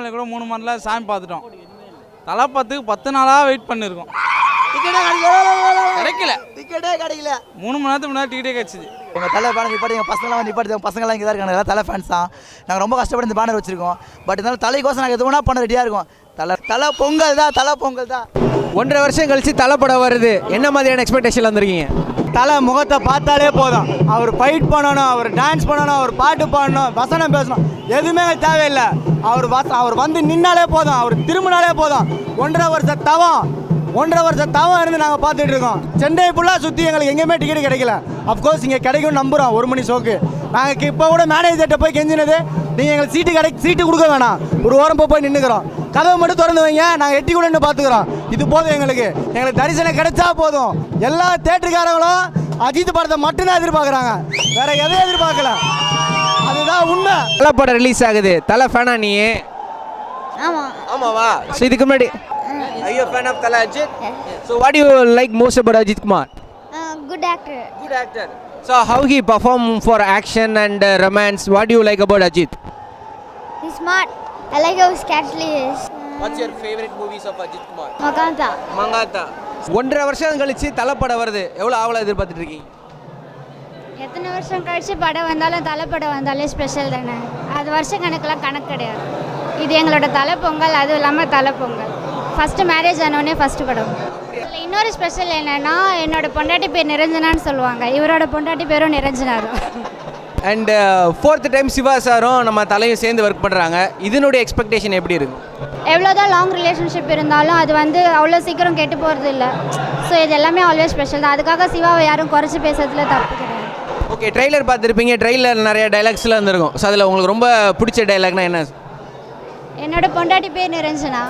ஏழுமலை கூட 3 மணில சாமி பார்த்துட்டோம். தலை பார்த்துக்கு 10 நாளாக வெயிட் பண்ணியிருக்கோம். கிடைக்கல 3 மணி நேரத்துக்கு முன்னாடி டிக்கெட்டே கிடச்சிது. எங்கள் தலை பேனர் நிப்பாட்டி எங்கள் பசங்களாம் இங்கே தான் இருக்காங்க. தலை ஃபேன்ஸ் தான். நாங்கள் ரொம்ப கஷ்டப்பட்டு இந்த பேனர் வச்சுருக்கோம். பட் இருந்தாலும் தலைக்கோசம் நாங்கள் எதுவும் பண்ண ரெடியாக இருக்கோம். தலை பொங்கல் தான். 1.5 வருஷம் கழிச்சு தலை படம் வருது. என்ன மாதிரியான எக்ஸ்பெக்டேஷன் வந்திருக்கீங்க? தலை முகத்தை பார்த்தாலே போதும். அவர் ஃபைட் பண்ணணும், அவர் டான்ஸ் பண்ணணும், அவர் பாட்டு பாடணும், வசனம் பேசணும், எதுவுமே தேவையில்லை. அவர் வந்து நின்னாலே போதும், அவர் திரும்பினாலே போதும். 1.5 வருஷம் தவம் இருந்து நாங்கள் பார்த்துட்டு இருக்கோம். சென்னை ஃபுல்லாக சுற்றி எங்களுக்கு எங்கேயுமே டிக்கெட் கிடைக்கல. அஃப்கோர்ஸ் இங்கே கிடைக்கும் நம்புகிறோம் 1 மணி ஷோக்கு. நாங்கள் இப்போ கூட மேனேஜர்கிட்ட போய் கெஞ்சினது, நீங்கள் எங்களுக்கு சீட்டு கொடுக்க வேணாம், ஒரு ஓரம் போய் நின்றுக்கிறோம், கதவை மட்டும் திறந்து வைங்க, நாங்கள் எட்டி கூட நின்று பார்த்துக்குறோம். இது போதும் எங்களுக்கு தரிசனம் கிடைச்சா போதும். எல்லா தேட்டருக்காரங்களும் அஜித் படத்தை மட்டும்தான் எதிர்பார்க்குறாங்க, வேற எதையும் எதிர்பார்க்கல. அதுதான் உண்மை. தலை படம் ரிலீஸ் ஆகுது. தலை ஃபேனா நீ? ஆமாவா? ஸோ இதுக்கு முன்னாடி Are you a fan of Thala Ajit? So what do you like most about Ajit Kumar? Good actor. So how he perform for action and romance? What do you like about Ajit? He's smart. I like how scary he is. What's your favorite movies of Ajit Kumar? Maganta. 1.5 வருஷம் கழிச்சு தலை படம் வருது. எவ்வளோ ஆவலா எதிர்பார்த்துட்டு இருக்கீங்க? எத்தனை வருஷம் கழிச்சு படம் வந்தாலும் தலை படம் வந்தாலே ஸ்பெஷல் தானே. அது வருஷம் கணக்கெல்லாம் கணக்கு கிடையாது. இது எங்களோட தலை பொங்கல். அதுவும் இல்லாமல் தலை பொங்கல் ஃபஸ்ட்டு மேரேஜ் ஆனோடனே ஃபஸ்ட்டு படம். இதில் இன்னொரு ஸ்பெஷல் என்னென்னா, என்னோட பொண்டாட்டி பேர் நிரஞ்சனான்னு சொல்லுவாங்க. இவரோட பொண்டாட்டி பேரும் நிரஞ்சனா தான். அண்ட் 4th டைம் சிவா சாரும் நம்ம தலையும் சேர்ந்து ஒர்க் பண்ணுறாங்க. இதனுடைய எக்ஸ்பெக்டேஷன் எப்படி இருக்கும்? எவ்வளோதான் லாங் ரிலேஷன்ஷிப் இருந்தாலும் அது வந்து அவ்வளோ சீக்கிரம் கெட்டு போகிறது இல்லை. ஸோ இது எல்லாமே ஆல்வேஸ் ஸ்பெஷல் தான். அதுக்காக சிவாவை யாரும் குறைச்சி பேசுறதுல தப்பு கிடையாது. ஓகே, ட்ரெய்லர் பார்த்துருப்பீங்க. ட்ரெய்லர் நிறைய டைலாக்ஸ்லாம் இருந்திருக்கும். ஸோ அதில் உங்களுக்கு ரொம்ப பிடிச்ச டைலாக்னா என்ன? என்னோட பொண்டாட்டி பேர் நிரஞ்சனா.